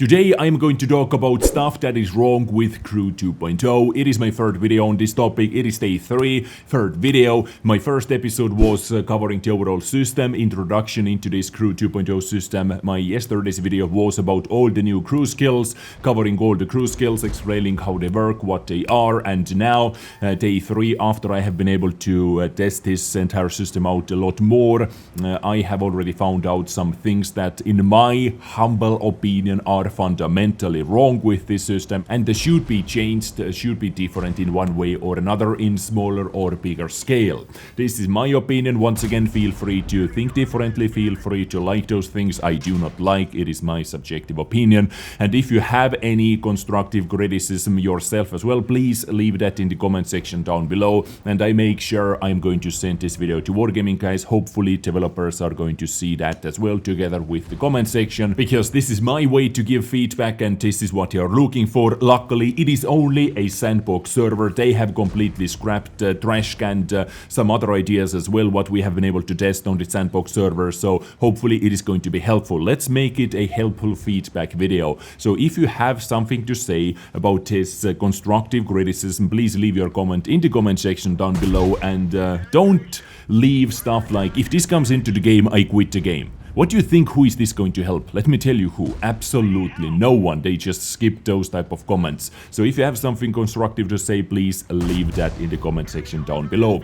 Today I'm going to talk about stuff that is wrong with Crew 2.0. It is my third video on this topic. It is day 3, third video. My first episode was covering the overall system, introduction into this Crew 2.0 system. My yesterday's video was about all the new crew skills, covering all the crew skills, explaining how they work, what they are, and now, day 3, after I have been able to test this entire system out a lot more, I have already found out some things that, in my humble opinion, are fundamentally wrong with this system, and they should be changed, should be different in one way or another, in smaller or bigger scale. This is my opinion. Once again, feel free to think differently, feel free to like those things I do not like. It is my subjective opinion, and if you have any constructive criticism yourself as well, please leave that in the comment section down below, and I make sure I'm going to send this video to Wargaming guys. Hopefully developers are going to see that as well together with the comment section, because this is my way to give feedback and this is what you're looking for. Luckily, it is only a sandbox server. They have completely scrapped trash canned some other ideas as well, what we have been able to test on the sandbox server, so hopefully it is going to be helpful. Let's make it a helpful feedback video. So if you have something to say about this constructive criticism, please leave your comment in the comment section down below, and don't leave stuff like, if this comes into the game, I quit the game. What do you think? Who is this going to help? Let me tell you who. Absolutely no one. They just skip those type of comments. So if you have something constructive to say, please leave that in the comment section down below.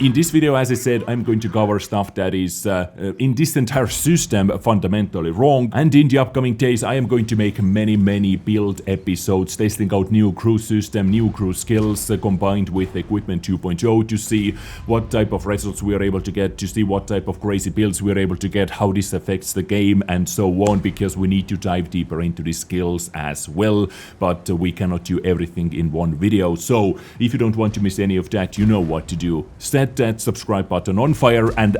In this video, as I said, I'm going to cover stuff that is in this entire system fundamentally wrong. And in the upcoming days, I am going to make many build episodes testing out new crew system, new crew skills combined with equipment 2.0 to see what type of results we are able to get, to see what type of crazy builds we are able to get, how this affects the game and so on, because we need to dive deeper into the skills as well, but we cannot do everything in one video. So if you don't want to miss any of that, you know what to do. Set that subscribe button on fire and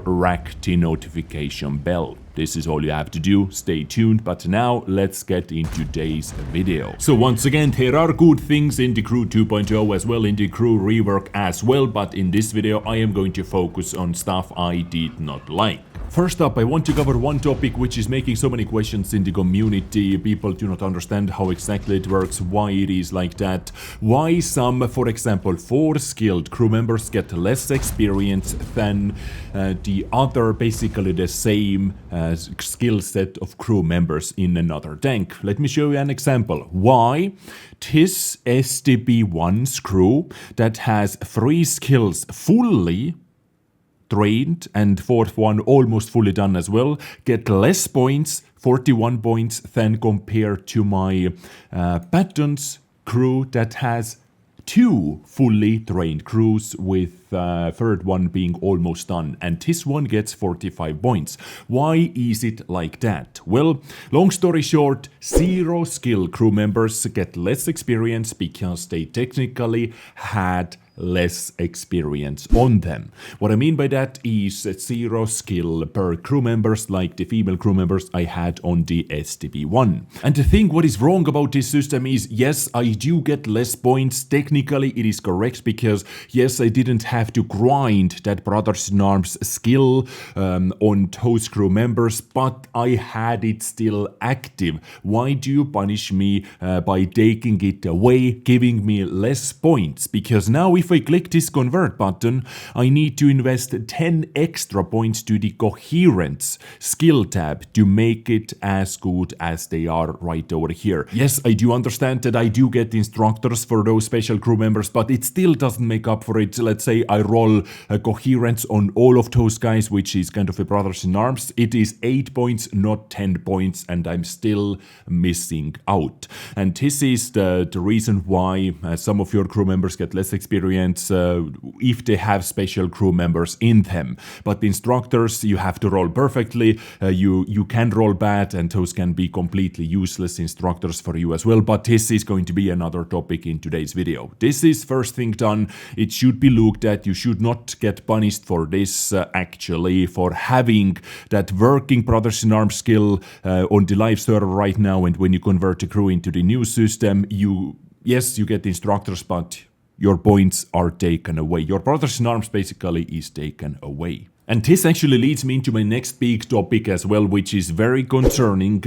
rack the notification bell. This is all you have to do. Stay tuned, but now let's get into today's video. So once again, there are good things in the Crew 2.0 as well, in the Crew Rework as well, but in this video I am going to focus on stuff I did not like. First up, I want to cover one topic which is making so many questions in the community. People do not understand how exactly it works, why it is like that, why some, for example, 4 skilled crew members get less experience than the other, basically the same skill set of crew members in another tank. Let me show you an example. Why this STB1's crew that has 3 skills fully trained and 4th one almost fully done as well, get less points, 41 points, than compared to my Patton's crew that has 2 fully trained crews, with 3rd one being almost done, and this one gets 45 points. Why is it like that? Well, long story short, 0 skill crew members get less experience because they technically had less experience on them. What I mean by that is 0 skill per crew members, like the female crew members I had on the STB1. And the thing what is wrong about this system is, yes, I do get less points. Technically it is correct, because yes, I didn't have to grind that Brothers in Arms skill on those crew members, but I had it still active. Why do you punish me by taking it away, giving me less points? Because now if I click this convert button, I need to invest 10 extra points to the coherence skill tab to make it as good as they are right over here. Yes, I do understand that I do get instructors for those special crew members, but it still doesn't make up for it. Let's say I roll a coherence on all of those guys, which is kind of a Brothers in Arms. It is 8 points, not 10 points, and I'm still missing out. And this is the reason why some of your crew members get less experience if they have special crew members in them. But the instructors, you have to roll perfectly. You can roll bad, and those can be completely useless instructors for you as well. But this is going to be another topic in today's video. This is first thing done. It should be looked at. You should not get punished for this, actually, for having that working Brothers in Arms skill on the live server right now. And when you convert the crew into the new system, yes, you get instructors, but your points are taken away. Your Brothers in Arms basically is taken away. And this actually leads me into my next big topic as well, which is very concerning.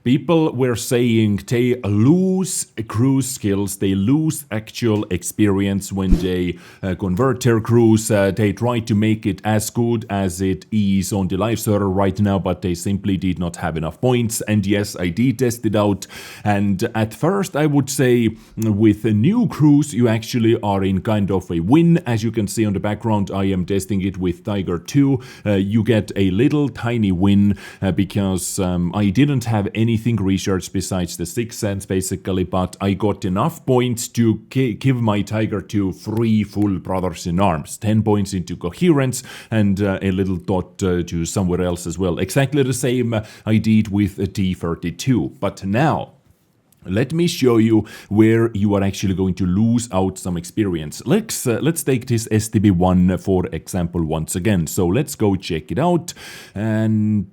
People were saying they lose cruise skills, they lose actual experience when they convert their cruise. They try to make it as good as it is on the live server right now, but they simply did not have enough points. And yes, I did test it out. And at first, I would say with a new cruise, you actually are in kind of a win. As you can see on the background, I am testing it with Tiger 2. You get a little tiny win because I didn't have anything researched besides the 6 cents basically, but I got enough points to give my Tiger 2 3 full brothers in arms, 10 points into coherence and a little dot to somewhere else as well. Exactly the same I did with T32, but now let me show you where you are actually going to lose out some experience. Let's take this STB1 for example once again. So let's go check it out and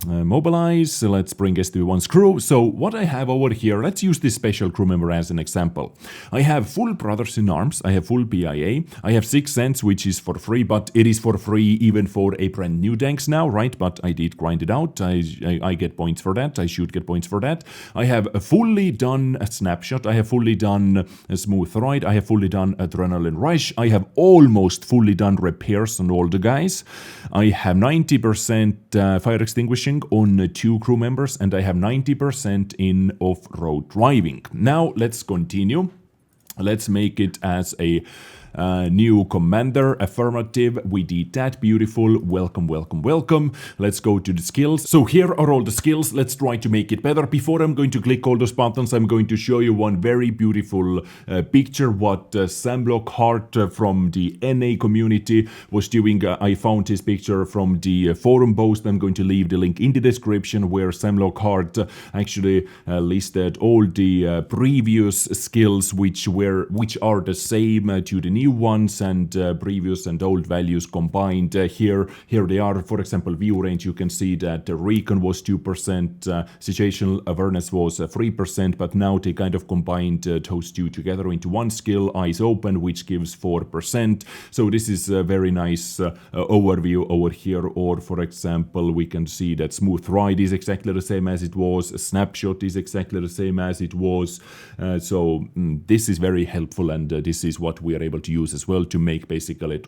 mobilize. Let's bring STB1's crew. So what I have over here, let's use this special crew member as an example. I have full brothers in arms, I have full BIA, I have 6 cents which is for free, but it is for free even for a brand new tanks now, right? But I did grind it out, I get points for that, I should get points for that. I have a fully done a snapshot, I have fully done a smooth ride, I have fully done adrenaline rush, I have almost fully done repairs on all the guys, I have 90% fire extinguishing on 2 crew members, and I have 90% in off-road driving. Now let's continue. Let's make it as a new commander, affirmative. We did that, beautiful. Welcome, welcome, welcome. Let's go to the skills. So here are all the skills. Let's try to make it better. Before I'm going to click all those buttons, I'm going to show you one very beautiful picture what Sandbox Heart from the NA community was doing. I found this picture from the forum post. I'm going to leave the link in the description where Sandbox Heart actually listed all the previous skills which are the same to the new ones, and previous and old values combined. Here they are. For example, view range, you can see that recon was 2%, situational awareness was 3%, but now they kind of combined those two together into one skill, eyes open, which gives 4%. So this is a very nice overview over here. Or for example, we can see that smooth ride is exactly the same as it was, a snapshot is exactly the same as it was. So this is very helpful, and this is what we are able to use as well to make basically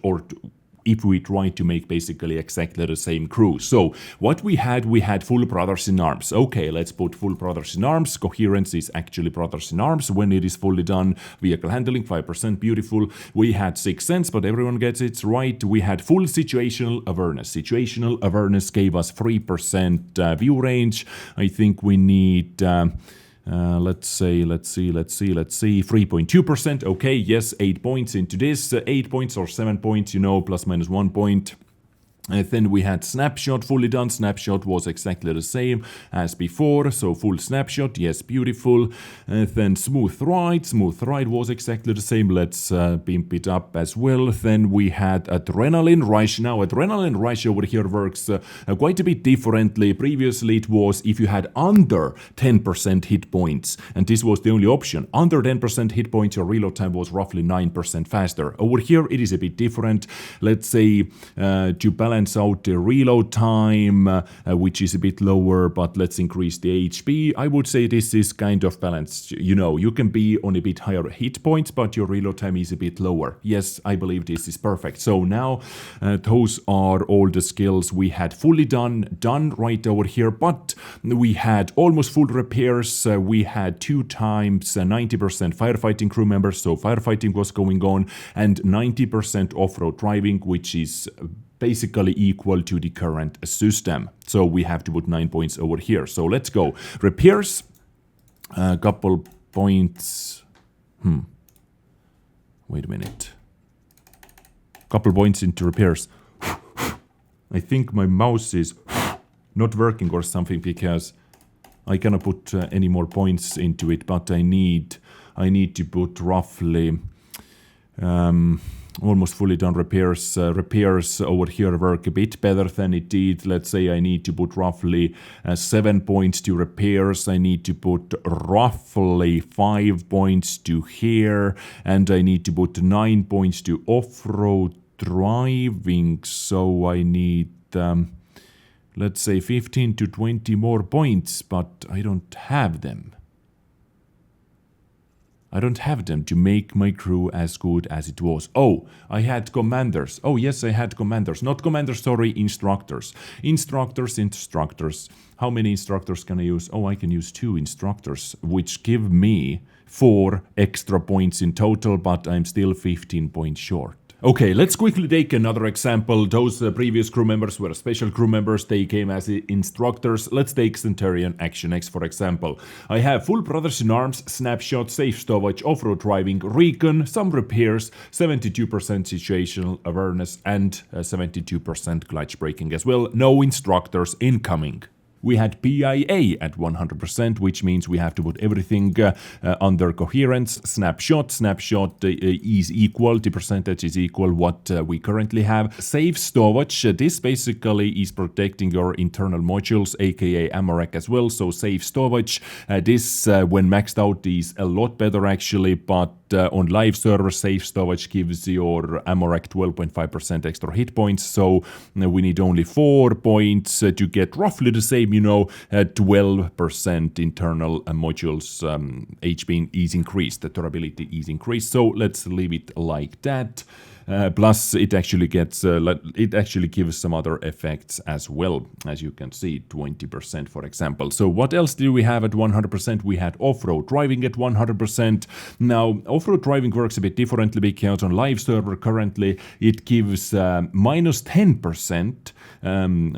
if we try to make basically exactly the same crew. So what we had full brothers in arms. Okay, let's put full brothers in arms. Coherence is actually brothers in arms when it is fully done. Vehicle handling 5%, beautiful. We had 6 cents, but everyone gets it right. We had full situational awareness. Situational awareness gave us 3% view range. I think we need let's see, 3.2%. Okay, yes, 8 points into this, 8 points or 7 points, you know, plus minus 1 point. Then we had snapshot, fully done. Snapshot was exactly the same as before, so full snapshot, yes, beautiful. Then smooth ride was exactly the same. Let's pimp it up as well. Then we had adrenaline rush. Now adrenaline rush over here works quite a bit differently. Previously it was if you had under 10% hit points, and this was the only option. Under 10% hit points, your reload time was roughly 9% faster. Over here it is a bit different. Let's say to balance out the reload time, which is a bit lower, but let's increase the HP. I would say this is kind of balanced. You know, you can be on a bit higher hit points, but your reload time is a bit lower. Yes, I believe this is perfect. So now those are all the skills we had fully done right over here, but we had almost full repairs. We had 2 times 90% firefighting crew members, so firefighting was going on, and 90% off-road driving, which is basically equal to the current system. So we have to put 9 points over here. So let's go. Repairs, a couple points. Wait a minute. Couple points into repairs. I think my mouse is not working or something because I cannot put any more points into it, but I need to put roughly almost fully done repairs. Repairs over here work a bit better than it did. Let's say I need to put roughly 7 points to repairs. I need to put roughly 5 points to here, and I need to put 9 points to off-road driving, so I need, let's say 15 to 20 more points, but I don't have them. I don't have them to make my crew as good as it was. Oh, I had commanders. Oh, yes, I had commanders. Not commanders, sorry, instructors. Instructors. How many instructors can I use? Oh, I can use 2 instructors, which give me 4 extra points in total, but I'm still 15 points short. Okay, let's quickly take another example. Those previous crew members were special crew members. They came as instructors. Let's take Centurion Action X, for example. I have full Brothers in Arms, Snapshot, Safe Storage, Off-Road Driving, Recon, some repairs, 72% Situational Awareness, and 72% Clutch Braking as well. No instructors incoming. We had PIA at 100%, which means we have to put everything under coherence. Snapshot is equal, the percentage is equal what we currently have. Safe storage, this basically is protecting your internal modules, aka Amorec as well. So safe storage, this when maxed out is a lot better actually, but on live server, safe storage gives your Amorec 12.5% extra hit points, so we need only 4 points to get roughly the same, 12% internal modules HP is increased, the durability is increased, so let's leave it like that. Plus, it actually gives some other effects as well, as you can see, 20% for example. So what else do we have at 100%? We had off-road driving at 100%. Now, off-road driving works a bit differently because on live server currently it gives minus 10%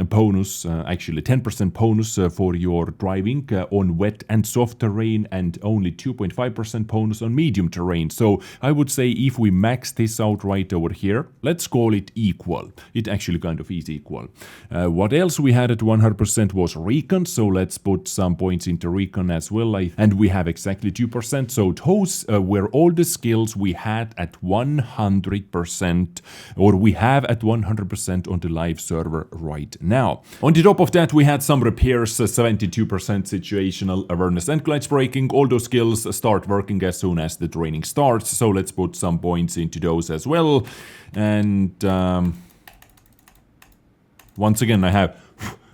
bonus, actually 10% bonus for your driving on wet and soft terrain, and only 2.5% bonus on medium terrain. So I would say if we max this out right over here, let's call it equal. It actually kind of is equal. What else we had at 100% was Recon, so let's put some points into Recon as well, and we have exactly 2%, so those were all the skills we had at 100%, or we have at 100% on the live server right now. On the top of that, we had some repairs, 72% situational awareness and clutch braking. All those skills start working as soon as the training starts, so let's put some points into those as well. And once again,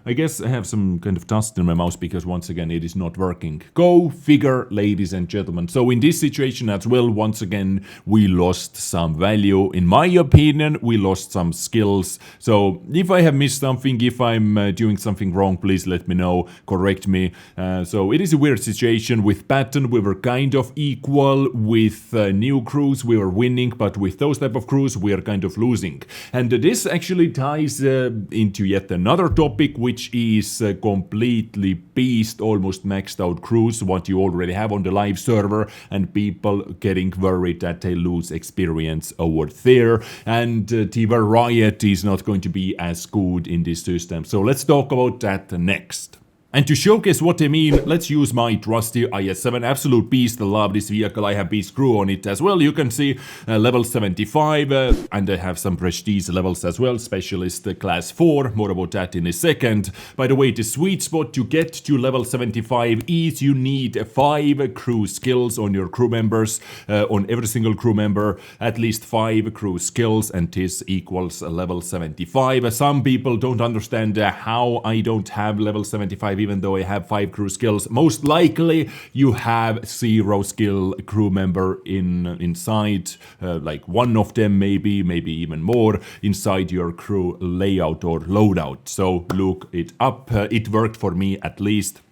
I guess I have some kind of dust in my mouth because once again it is not working. Go figure, ladies and gentlemen. So in this situation as well, once again, we lost some value. In my opinion, we lost some skills. So if I have missed something, if I'm doing something wrong, please let me know, correct me. So it is a weird situation. With Patton, we were kind of equal. With new crews, we were winning, but with those type of crews, we are kind of losing. And this actually ties into yet another topic, which is completely beast, almost maxed out crews, what you already have on the live server, and people getting worried that they lose experience over there, and the variety is not going to be as good in this system. So let's talk about that next. And to showcase what I mean, let's use my trusty IS-7 Absolute Beast. I love this vehicle, I have Beast Crew on it as well. You can see level 75, and I have some prestige levels as well, Specialist class 4, more about that in a second. By the way, the sweet spot to get to level 75 is you need 5 crew skills on your crew members, on every single crew member, at least 5 crew skills, and this equals level 75. Some people don't understand how I don't have level 75 even though I have 5 crew skills. Most likely you have 0 skill crew member inside, like one of them maybe even more inside your crew layout or loadout. So look it up. It worked for me at least.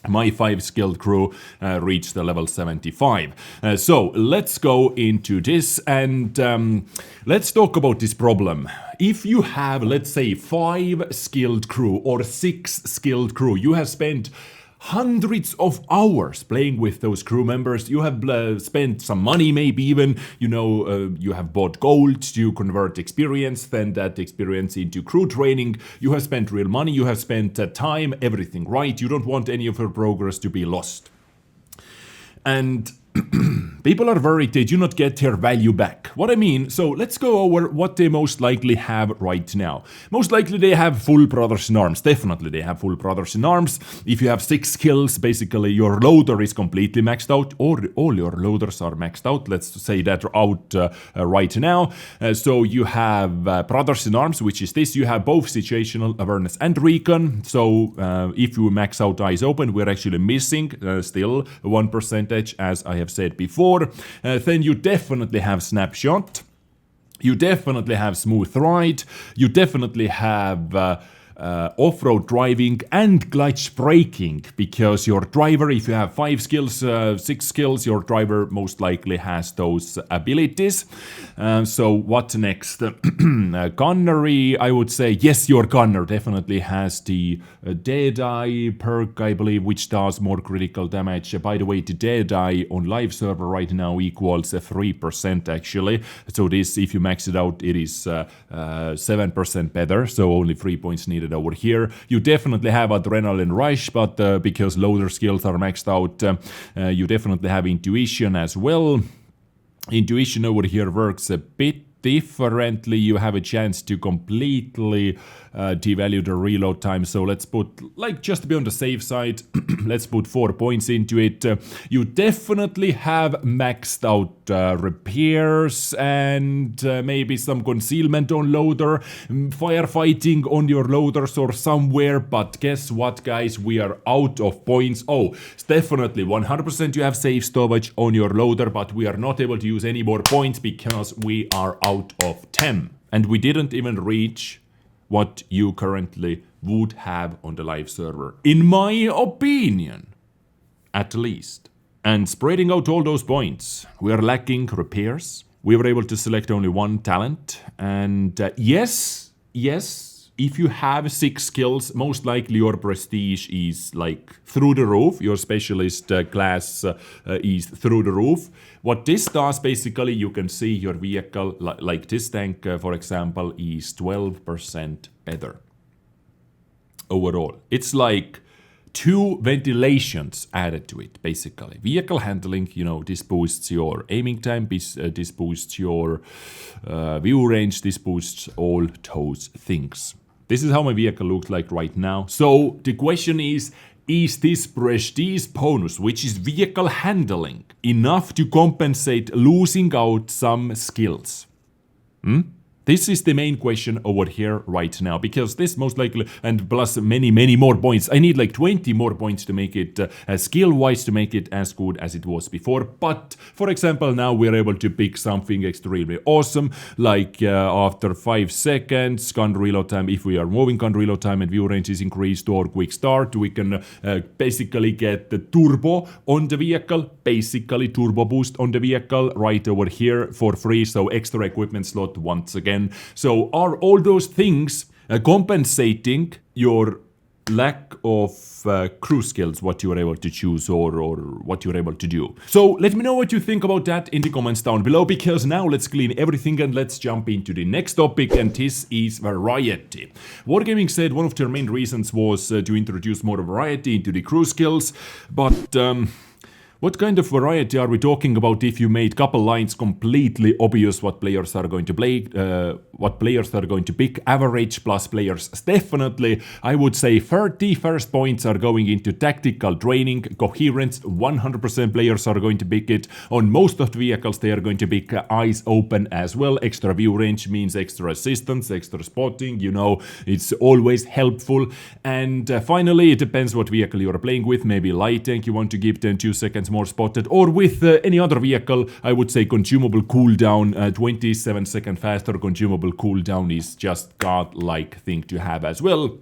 My 5 skilled crew reached the level 75. So let's go into this and let's talk about this problem. If you have, let's say, 5 skilled crew or 6 skilled crew, you have spent hundreds of hours playing with those crew members. You have spent some money, maybe even, you have bought gold to convert experience, then that experience into crew training. You have spent real money, you have spent time, everything, right? You don't want any of your progress to be lost. And People are worried they do not get their value back. What I mean, so let's go over what they most likely have right now. Most likely they have full brothers in arms. Definitely they have full brothers in arms. If you have 6 skills, basically your loader is completely maxed out, or all your loaders are maxed out. Let's say that out right now. So you have brothers in arms, which is this. You have both situational awareness and recon. So if you max out eyes open, we're actually missing still 1%, as I have said before. Then you definitely have snapshot. You definitely have smooth ride. You definitely have off-road driving and clutch braking, because your driver, if you have 5 skills, 6 skills, your driver most likely has those abilities. So what next? Gunnery, I would say, yes, your gunner definitely has the Deadeye perk, I believe, which does more critical damage. By the way, the Deadeye on live server right now equals 3% actually. So this, if you max it out, it is 7% better, so only 3 points needed over here. You definitely have adrenaline rush, but because loader skills are maxed out, you definitely have intuition as well. Intuition over here works a bit differently. You have a chance to completely devalue the reload time. So let's put, like, just to be on the safe side, let's put 4 points into it. You definitely have maxed out repairs and maybe some concealment on loader, firefighting on your loaders or somewhere. But guess what, guys? We are out of points. Oh, it's definitely 100% you have safe storage on your loader, but we are not able to use any more points because we are out of 10. And we didn't even reach what you currently would have on the live server, in my opinion, at least. And spreading out all those points, we are lacking repairs. We were able to select only 1 talent, and yes, if you have 6 skills, most likely your prestige is like through the roof. Your specialist class is through the roof. What this does, basically, you can see your vehicle, like this tank, for example, is 12% better overall. It's like 2 ventilations added to it, basically. Vehicle handling, you know, this boosts your aiming time, this boosts your view range, this boosts all those things. This is how my vehicle looks like right now. So the question is this prestige bonus, which is vehicle handling, enough to compensate losing out some skills? This is the main question over here right now, because this most likely, and plus many more points. I need like 20 more points to make it skill-wise, to make it as good as it was before. But for example, now we're able to pick something extremely awesome, like after 5 seconds, gun reload time. If we are moving, gun reload time and view range is increased, or quick start, we can basically get the turbo on the vehicle, basically turbo boost on the vehicle right over here for free. So extra equipment slot once again. So are all those things compensating your lack of crew skills, what you are able to choose or what you're able to do? So let me know what you think about that in the comments down below, because now let's clean everything and let's jump into the next topic, and this is variety. Wargaming said one of their main reasons was to introduce more variety into the crew skills, but what kind of variety are we talking about if you made couple lines completely obvious what players are going to play, what players are going to pick, average plus players? Definitely, I would say 30 first points are going into tactical training, coherence, 100% players are going to pick it. On most of the vehicles, they are going to pick eyes open as well. Extra view range means extra assistance, extra spotting, you know, it's always helpful. And finally, it depends what vehicle you are playing with. Maybe light tank, you want to give 10 2 seconds more spotted, or with any other vehicle, I would say consumable cooldown, 27 seconds faster consumable cooldown is just godlike thing to have as well.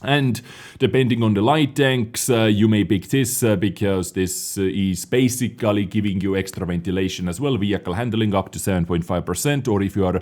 And depending on the light tanks, you may pick this because this is basically giving you extra ventilation as well. Vehicle handling up to 7.5%, or if you are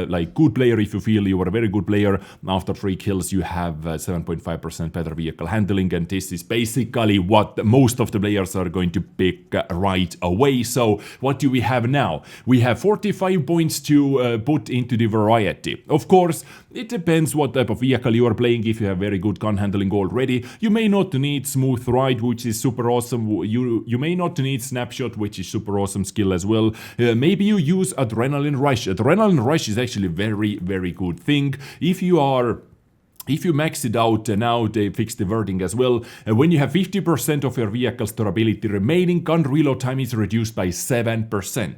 like good player, if you feel you are a very good player, after 3 kills you have 7.5% better vehicle handling, and this is basically what most of the players are going to pick right away. So what do we have now? We have 45 points to put into the variety. Of course, it depends what type of vehicle you are playing. If you have very good gun handling already. You may not need smooth ride, which is super awesome. You may not need snapshot, which is super awesome skill as well. Maybe you use adrenaline rush. Adrenaline rush is actually very good thing. If you max it out, now they fixed the wording as well. When you have 50% of your vehicle's durability remaining, gun reload time is reduced by 7%.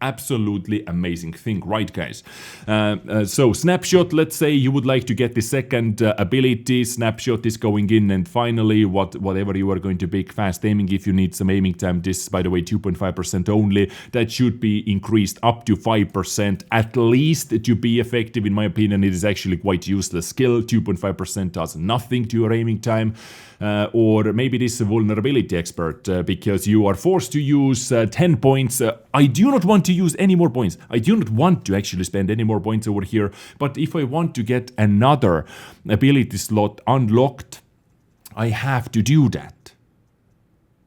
Absolutely amazing thing, right guys? So snapshot, let's say you would like to get the second ability, snapshot is going in, and finally whatever you are going to pick, fast aiming, if you need some aiming time, this is by the way 2.5% only, that should be increased up to 5% at least to be effective. In my opinion, it is actually quite useless skill. 2.5% does nothing to your aiming time. Or maybe this is a vulnerability expert, because you are forced to use 10 points. I do not want to use any more points. I do not want to actually spend any more points over here. But if I want to get another ability slot unlocked, I have to do that.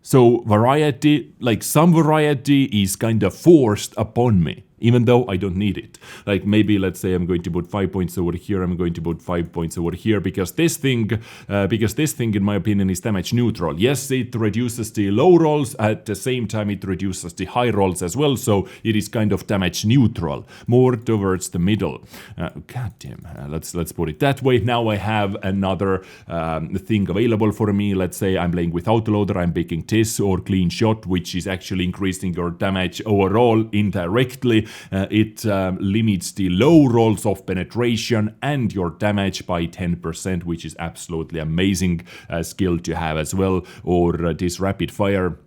So variety, like some variety is kind of forced upon me, even though I don't need it. Like maybe let's say I'm going to put 5 points over here, I'm going to put 5 points over here, because this thing in my opinion is damage neutral. Yes, it reduces the low rolls, at the same time it reduces the high rolls as well, so it is kind of damage neutral, more towards the middle. God damn, let's put it that way. Now I have another thing available for me. Let's say I'm playing with autoloader, I'm picking this or clean shot, which is actually increasing your damage overall indirectly. It limits the low rolls of penetration and your damage by 10%, which is absolutely amazing skill to have as well. Or this rapid fire.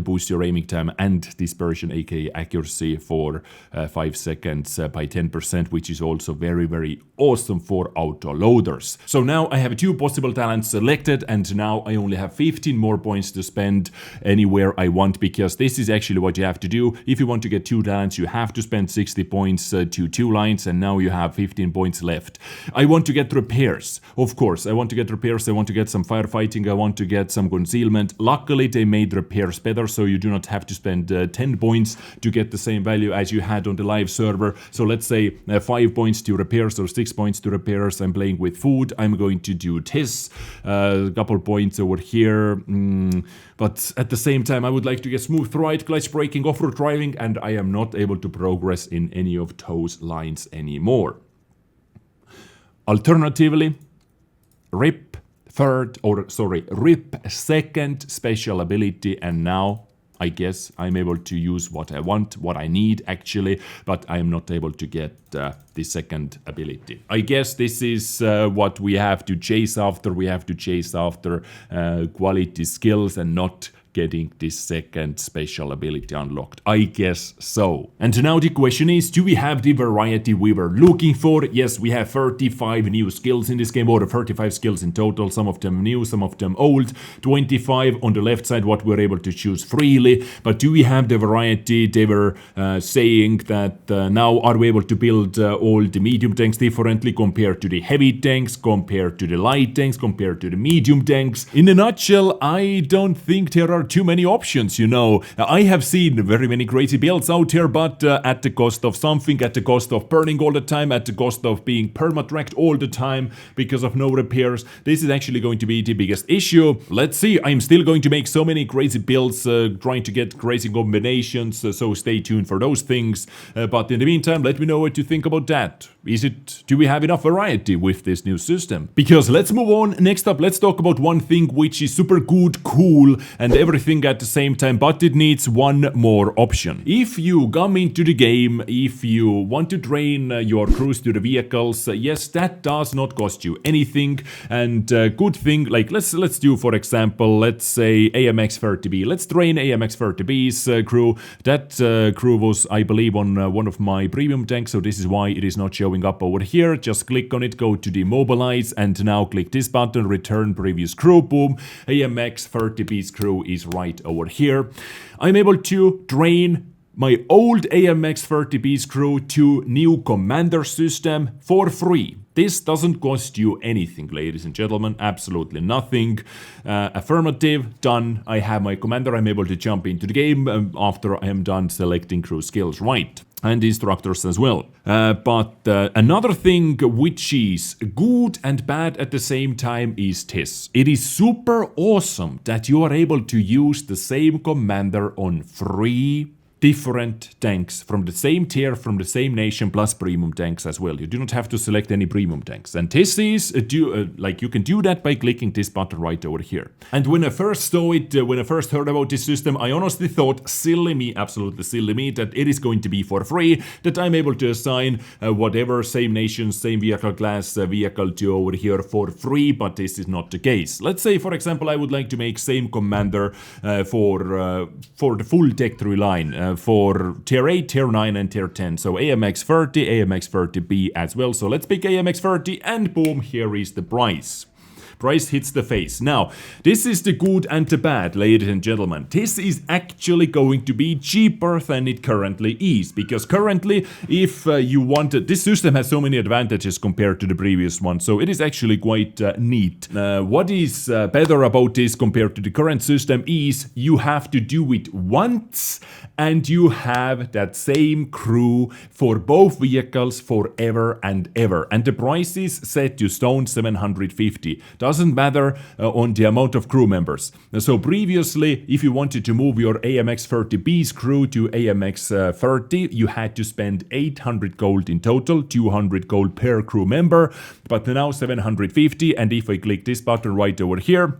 Boost your aiming time and dispersion, aka accuracy, for 5 seconds by 10%, which is also very awesome for autoloaders. So now I have 2 possible talents selected, and now I only have 15 more points to spend anywhere I want, because this is actually what you have to do. If you want to get 2 talents, you have to spend 60 points to 2 lines, and now you have 15 points left. I want to get repairs. Of course, I want to get repairs. I want to get some firefighting. I want to get some concealment. Luckily, they made repairs better, so you do not have to spend 10 points to get the same value as you had on the live server. So let's say 5 points to repairs or 6 points to repairs. I'm playing with food. I'm going to do this. A couple points over here. But at the same time, I would like to get smooth ride, clutch braking, off-road driving, and I am not able to progress in any of those lines anymore. Alternatively, RIP second special ability, and now I guess I'm able to use what I want, what I need actually, but I am not able to get the second ability. I guess this is what we have to chase after. We have to chase after quality skills and not getting this second special ability unlocked. I guess so. And now the question is, do we have the variety we were looking for? Yes, we have 35 new skills in this game, or 35 skills in total, some of them new, some of them old. 25 on the left side, what we're able to choose freely. But do we have the variety? They were saying that now are we able to build all the medium tanks differently compared to the heavy tanks, compared to the light tanks, compared to the medium tanks. In a nutshell, I don't think there are too many options, you know. I have seen very many crazy builds out here, but at the cost of something, at the cost of burning all the time, at the cost of being perma-tracked all the time because of no repairs. This is actually going to be the biggest issue. Let's see, I'm still going to make so many crazy builds, trying to get crazy combinations, so stay tuned for those things. But in the meantime, let me know what you think about that. Do we have enough variety with this new system? Because let's move on. Next up, let's talk about one thing which is super good, cool, and everything at the same time, but it needs one more option. If you come into the game, if you want to train your crews to the vehicles, yes, that does not cost you anything. And good thing, like let's do, for example, let's say AMX30B. Let's train AMX30B's crew. That crew was, I believe, on one of my premium tanks, so this is why it is not showing up over here. Just click on it, go to demobilize, and now click this button, return previous crew. Boom, AMX30B's crew is right over here. I'm able to train my old AMX 30B crew to new commander system for free. This doesn't cost you anything, ladies and gentlemen, absolutely nothing. Affirmative, done. I have my commander, I'm able to jump into the game after I am done selecting crew skills, right? And instructors as well. But another thing which is good and bad at the same time is this. It is super awesome that you are able to use the same commander on free different tanks from the same tier, from the same nation, plus premium tanks as well. You do not have to select any premium tanks. And this is, like you can do that by clicking this button right over here. And when I first saw it, when I first heard about this system, I honestly thought, silly me, absolutely silly me, that it is going to be for free, that I'm able to assign whatever same nation, same vehicle class vehicle to over here for free, but this is not the case. Let's say, for example, I would like to make same commander for the full Tech 3 line, for tier 8, tier 9 and tier 10. So AMX 30, AMX 30B as well. So let's pick AMX 30 and boom, here is the price. Price hits the face. Now, this is the good and the bad, ladies and gentlemen. This is actually going to be cheaper than it currently is. Because currently, if you wanted... This system has so many advantages compared to the previous one. So it is actually quite neat. What is better about this compared to the current system is you have to do it once and you have that same crew for both vehicles forever and ever. And the price is set to stone 750. Doesn't matter on the amount of crew members. So previously, if you wanted to move your AMX 30B's crew to AMX 30, you had to spend 800 gold in total, 200 gold per crew member, but now 750, and if I click this button right over here,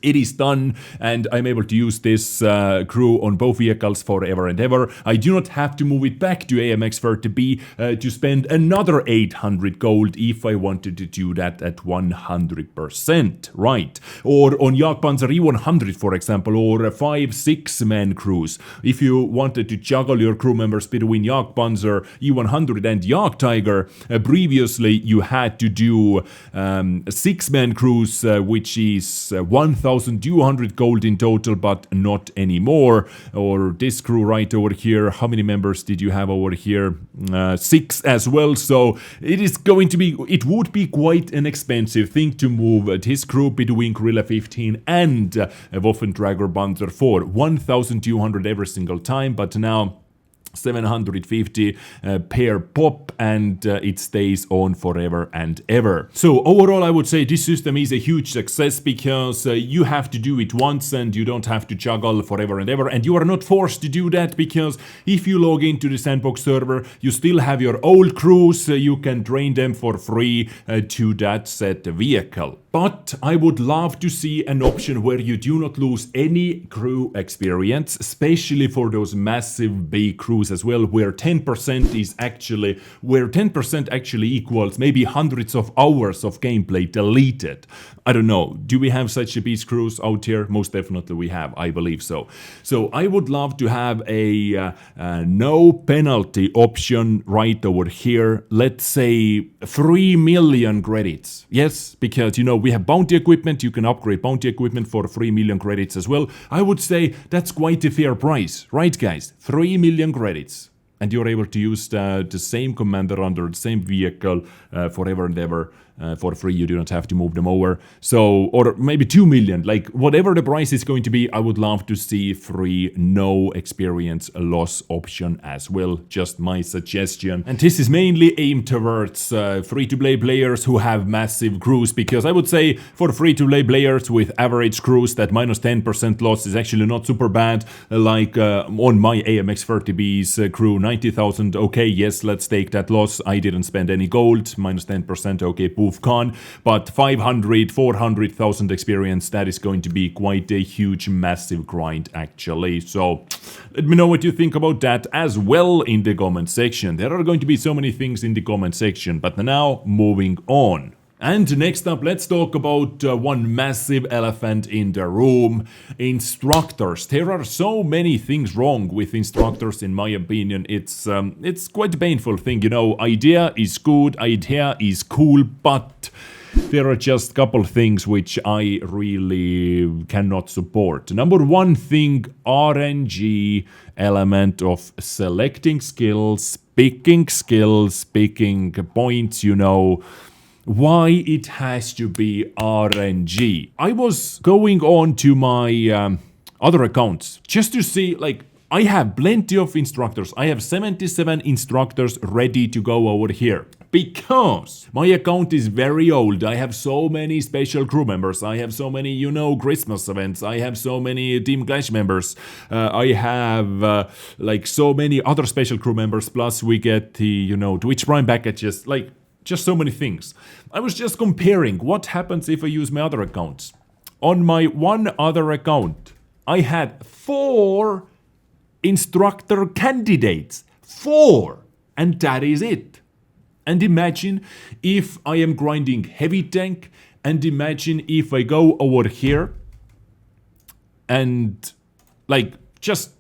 it is done, and I'm able to use this crew on both vehicles forever and ever. I do not have to move it back to AMX 30B to spend another 800 gold if I wanted to do that at 100%, right? Or on Jagdpanzer E100, for example, or 5-6 man crews. If you wanted to juggle your crew members between Jagdpanzer E100 and Jagdtiger, previously you had to do 6-man crews, which is 1,200 gold in total, but not anymore. Or this crew right over here, how many members did you have over here? 6 as well. So it is going to be, it would be quite an expensive thing to move this crew between Guerrilla 15 and Waffentrager Panzer 4. 1,200 every single time, but now 750 per pop, and it stays on forever and ever. So overall, I would say this system is a huge success because you have to do it once and you don't have to juggle forever and ever, and you are not forced to do that because if you log into the Sandbox server, you still have your old crews, you can train them for free to that set vehicle. But I would love to see an option where you do not lose any crew experience, especially for those massive big crews as well, where 10% is actually, where 10% actually equals maybe hundreds of hours of gameplay deleted. I don't know, do we have such a beast crews out here? Most definitely we have, I believe so. So I would love to have a no penalty option right over here. Let's say 3 million credits. Yes, because you know, we have bounty equipment, you can upgrade bounty equipment for 3 million credits as well. I would say that's quite a fair price, right guys? 3 million credits. And you're able to use the same commander under the same vehicle forever and ever. For free, you do not have to move them over. So, or maybe 2 million, like whatever the price is going to be, I would love to see free, no experience loss option as well. Just my suggestion. And this is mainly aimed towards free-to-play players who have massive crews, because I would say for free-to-play players with average crews, that minus 10% loss is actually not super bad. Like on my AMX 30B's crew, 90,000, okay, yes, let's take that loss. I didn't spend any gold, minus 10%, okay, gone, but 500, 400,000 experience, that is going to be quite a huge, massive grind actually. So let me know what you think about that as well in the comment section. There are going to be so many things in the comment section, but now moving on. And next up, let's talk about one massive elephant in the room, instructors. There are so many things wrong with instructors, in my opinion. It's quite a painful thing, you know. Idea is good, idea is cool, but there are just a couple things which I really cannot support. Number one thing, RNG element of selecting skills, picking points, you know. Why it has to be RNG? I was going on to my other accounts just to see, like, I have plenty of instructors. I have 77 instructors ready to go over here. Because my account is very old. I have so many special crew members. I have so many, you know, Christmas events. I have so many Team Clash members. I have like so many other special crew members. Plus we get the, you know, Twitch Prime packages. Like, just so many things. I was just comparing what happens if I use my other accounts. On my one other account, I had 4 instructor candidates. 4! And that is it. And imagine if I am grinding heavy tank, and imagine if I go over here and like just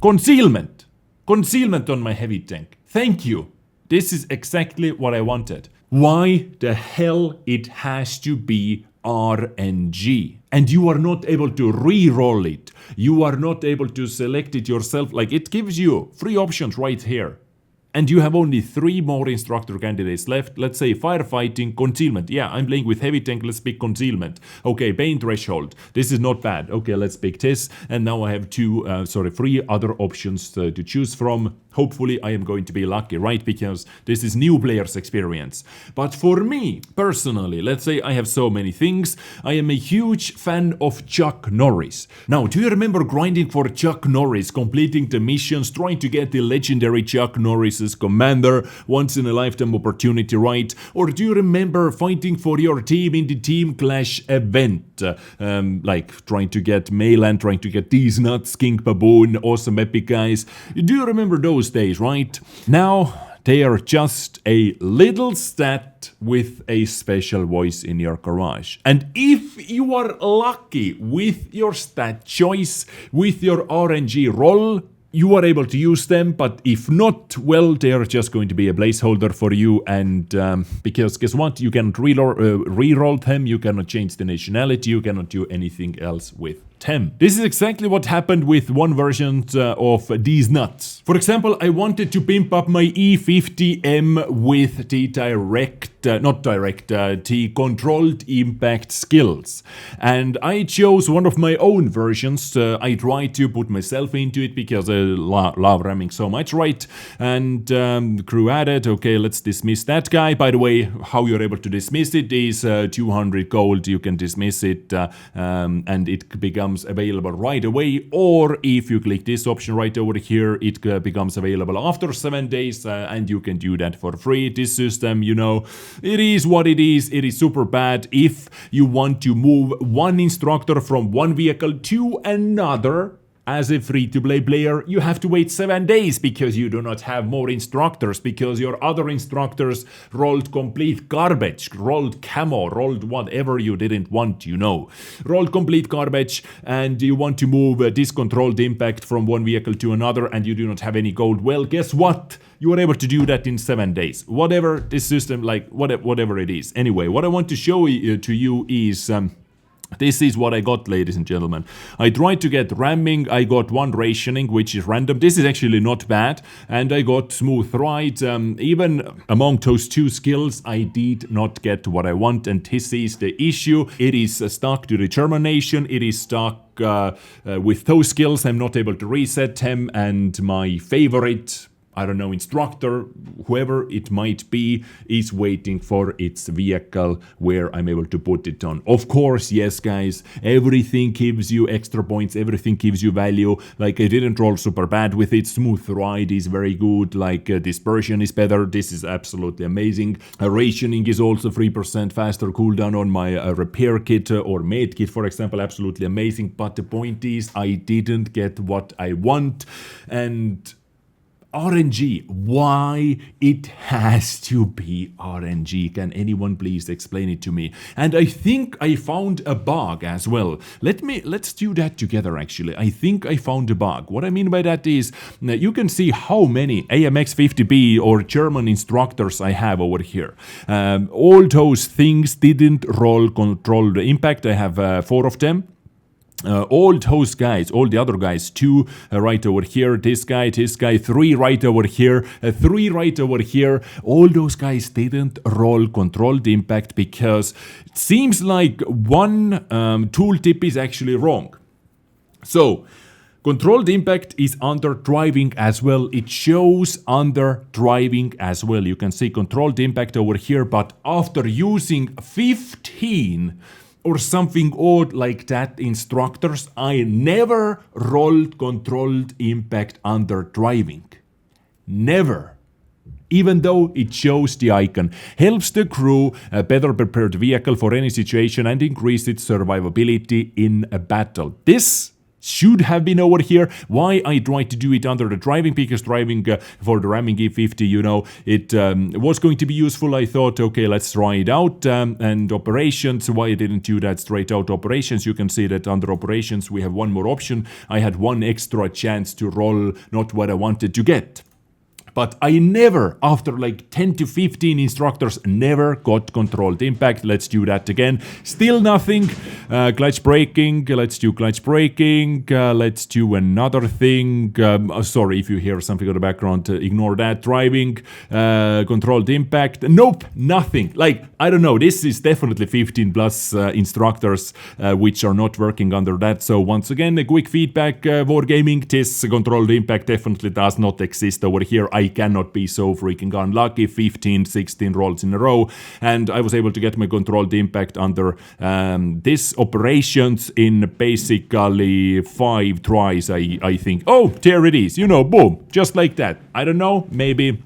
concealment on my heavy tank. Thank you. This is exactly what I wanted. Why the hell it has to be RNG? And you are not able to re-roll it. You are not able to select it yourself. Like, it gives you 3 options right here. And you have only 3 more instructor candidates left. Let's say firefighting, concealment. Yeah, I'm playing with heavy tank, let's pick concealment. Okay, pain threshold. This is not bad. Okay, let's pick this. And now I have 3 other options to choose from. Hopefully I am going to be lucky, right? Because this is new players' experience. But for me, personally, let's say I have so many things. I am a huge fan of Chuck Norris. Now, do you remember grinding for Chuck Norris, completing the missions, trying to get the legendary Chuck Norris's commander, once in a lifetime opportunity, right? Or do you remember fighting for your team in the Team Clash event? Like trying to get Mayland, trying to get these nuts, King Baboon, awesome epic guys. Do you remember those days, right? Now they are just a little stat with a special voice in your garage. And if you are lucky with your stat choice, with your RNG roll, you are able to use them, but if not, well, they are just going to be a placeholder for you. And because guess what? You cannot re-roll them, you cannot change the nationality, you cannot do anything else with them. This is exactly what happened with one version of these nuts. For example, I wanted to pimp up my E50M with the the controlled impact skills. And I chose one of my own versions. I tried to put myself into it because I love ramming so much, right? And crew added, okay, let's dismiss that guy. By the way, how you're able to dismiss it is 200 gold, you can dismiss it and it becomes available right away. Or if you click this option right over here, it becomes available after 7 days and you can do that for free. This system, you know, it is what it is. It is super bad. If you want to move one instructor from one vehicle to another, as a free-to-play player, you have to wait 7 days because you do not have more instructors, because your other instructors rolled complete garbage, rolled camo, rolled whatever you didn't want, you know. Rolled complete garbage, and you want to move this controlled impact from one vehicle to another, and you do not have any gold. Well, guess what? You are able to do that in 7 days. Whatever this system, like, whatever it is. Anyway, what I want to show to you is... this is what I got, ladies and gentlemen. I tried to get ramming, I got one rationing, which is random. This is actually not bad. And I got smooth ride. Even among those 2 skills, I did not get what I want. And this is the issue. It is stuck to determination. It is stuck with those skills. I'm not able to reset them. And my favorite... I don't know, instructor, whoever it might be, is waiting for its vehicle where I'm able to put it on. Of course, yes, guys, everything gives you extra points, everything gives you value. Like, I didn't roll super bad with it. Smooth ride is very good. Like, dispersion is better. This is absolutely amazing. Rationing is also 3% faster cooldown on my repair kit or med kit, for example. Absolutely amazing. But the point is, I didn't get what I want. And... RNG. Why it has to be RNG? Can anyone please explain it to me? And I think I found a bug as well. Let's do that together actually. I think I found a bug. What I mean by that is you can see how many AMX 50B or German instructors I have over here. All those things didn't roll control the impact. I have 4 of them. All those guys, all the other guys, 2 right over here, this guy, 3 right over here, 3 right over here, all those guys didn't roll controlled impact because it seems like one tooltip is actually wrong. So, controlled impact is under driving as well. It shows under driving as well. You can see controlled impact over here, but after using 15 or something odd like that instructors, I never rolled controlled impact under driving. Never. Even though it shows the icon. Helps the crew a better prepared vehicle for any situation and increase its survivability in a battle. This should have been over here. Why I tried to do it under the driving, because driving for the ramming E50, you know, it was going to be useful. I thought, okay, let's try it out. And operations, why I didn't do that straight out operations? You can see that under operations we have one more option. I had one extra chance to roll not what I wanted to get. But I never, after like 10 to 15 instructors, never got controlled impact. Let's do that again. Still nothing. Clutch braking. Let's do clutch braking. Let's do another thing. Sorry if you hear something in the background. Ignore that. Driving. Controlled impact. Nope. Nothing. Like, I don't know. This is definitely 15 plus instructors which are not working under that. So once again, a quick feedback. Wargaming. This controlled impact definitely does not exist over here. I cannot be so freaking unlucky. 15, 16 rolls in a row, and I was able to get my controlled impact under this operations in basically 5 tries, I think. Oh, there it is. You know, boom, just like that. I don't know, maybe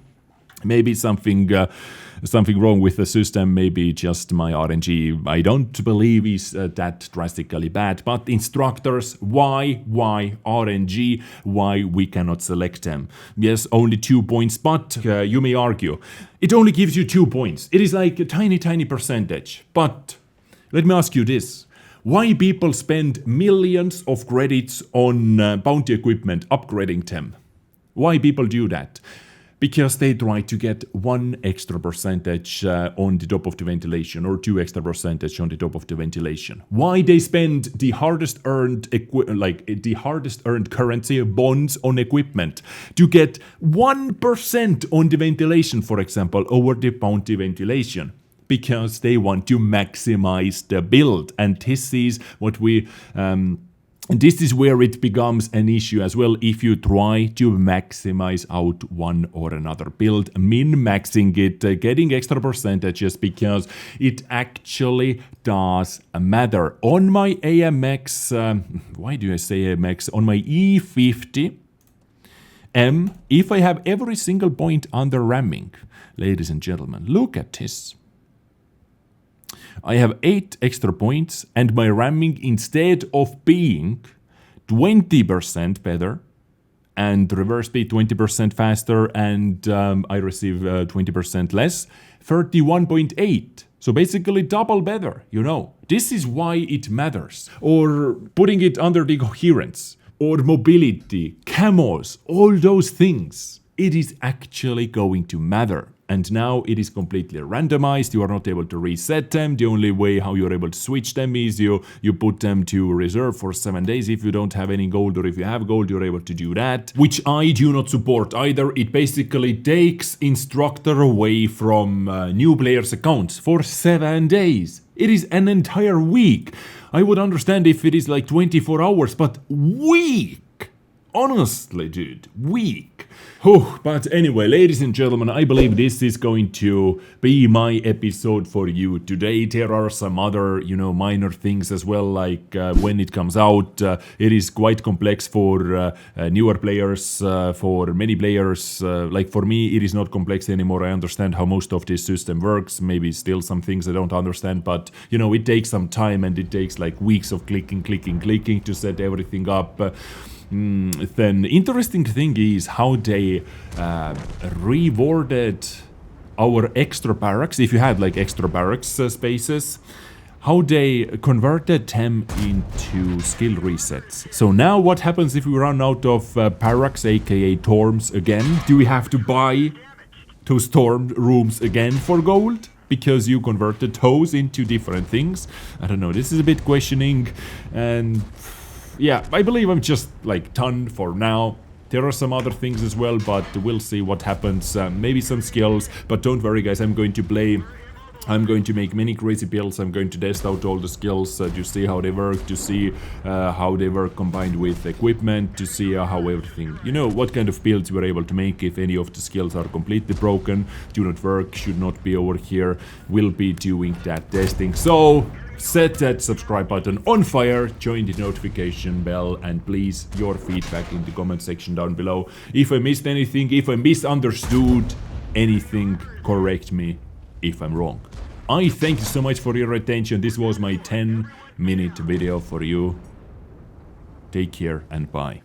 something wrong with the system, maybe just my RNG, I don't believe is that drastically bad. But instructors, why RNG, why we cannot select them? Yes, only 2 points, but you may argue, it only gives you 2 points. It is like a tiny percentage. But let me ask you this. Why people spend millions of credits on bounty equipment, upgrading them? Why people do that? Because they try to get 1 extra percentage on the top of the ventilation, or 2 extra percentage on the top of the ventilation. Why they spend the hardest earned currency, bonds, on equipment to get 1% on the ventilation, for example, over the bounty ventilation? Because they want to maximize the build, and this is what we. This is where it becomes an issue as well. If you try to maximize out one or another build, min-maxing it, getting extra percentages, because it actually does matter. On my AMX, why do I say AMX? On my E50, if I have every single point under ramming, ladies and gentlemen, look at this. I have 8 extra points, and my ramming, instead of being 20% better and reverse speed 20% faster, and I receive 20% less, 31.8. So basically double better, you know. This is why it matters. Or putting it under the coherence, or mobility, camos, all those things. It is actually going to matter. And now it is completely randomized. You are not able to reset them. The only way how you're able to switch them is you put them to reserve for 7 days. If you don't have any gold, or if you have gold, you're able to do that, which I do not support either. It basically takes instructor away from new players' accounts for 7 days. It is an entire week. I would understand if it is like 24 hours, but week. Honestly, dude, weak. But anyway, ladies and gentlemen, I believe this is going to be my episode for you today. There are some other, minor things as well, like when it comes out, it is quite complex for newer players, for many players. Like for me, it is not complex anymore. I understand how most of this system works. Maybe still some things I don't understand, but it takes some time, and it takes like weeks of clicking to set everything up. Then interesting thing is how they rewarded our extra barracks, if you had like extra barracks spaces, how they converted them into skill resets. So now what happens if we run out of barracks, aka torms again? Do we have to buy those storm rooms again for gold? Because you converted those into different things? I don't know, this is a bit questioning, and yeah, I believe I'm just like done for now. There are some other things as well, but we'll see what happens. Maybe some skills, but don't worry guys, I'm going to make many crazy builds. I'm going to test out all the skills to see how they work, to see how they work combined with equipment, to see how everything, you know, what kind of builds we're able to make. If any of the skills are completely broken, do not work, should not be over here, we'll be doing that testing. So set that subscribe button on fire, join the notification bell, and please your feedback in the comment section down below. If I missed anything, if I misunderstood anything, correct me if I'm wrong. I thank you so much for your attention. This was my 10-minute video for you. Take care and bye.